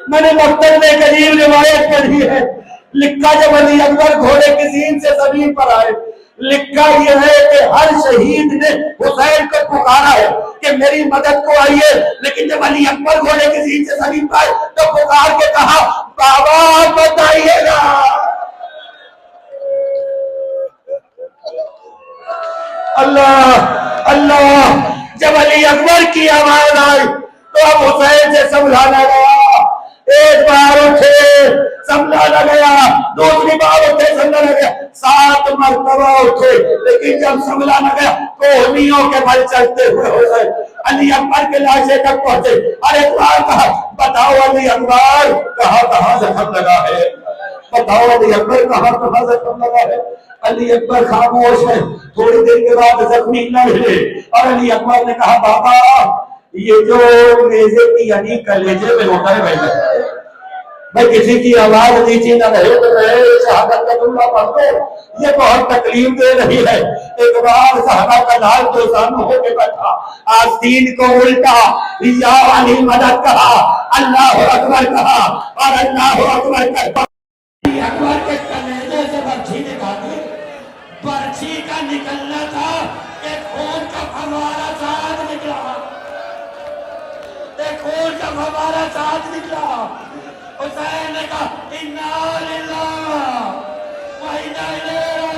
मैंने मक्तब में करीब रिवायत पढ़ी है, लिखा जब अली अकबर घोड़े की सीन से जमीन पर आए, लिखा यह है कि हर शहीद ने हुसैन को पुकारा है कि मेरी मदद को आइए, लेकिन जब अली अकबर घोड़े की सीन से जमीन पर आए तो पुकार के कहा, बाबा बताइएगा। अल्लाह अल्लाह, जब अली अकबर की आवाज आई तो अब हुसैन से समझाना गया, एक बार उठे समझाना गया, दूसरी बार उठे समझाना गया, 7 मरतबा उठे, लेकिन जब समझाना गया कोहनियों के बल चलते हुए हुसैन अली अकबर के लाशे तक पहुंचे। और एक बार कहा, बताओ अली अकबर कहाँ जख्म लगा है, बताओ अली अकबर कहाँ जख्म लगा है। अली अकबर खामोश है। थोड़ी देर के बाद जख्मी न मिले और अली अकबर ने कहा, बाबा ये जो नेज़े की यानी कलेजे में होता है भाई किसी की आवाज नीचे न रहे तो रहे, शहादत का जुमला पढ़ दो, ये बहुत तकलीफ दे रही है। एक बार साहबा का लाल तो सामने होके बैठा, आस्तीन को उल्टा, या वाली मदद कहा, अल्लाह अकबर कहा और अल्लाह अकबर कहा। अकबर के कलेजे से बर्छी निकाली, बर्छी का निकलना था कि खून का फव्वारा साथ निकला, खून का फव्वारा साथ निकला। हुसैन ने कहा, इन्ना लिल्लाह व इन्ना इलैहि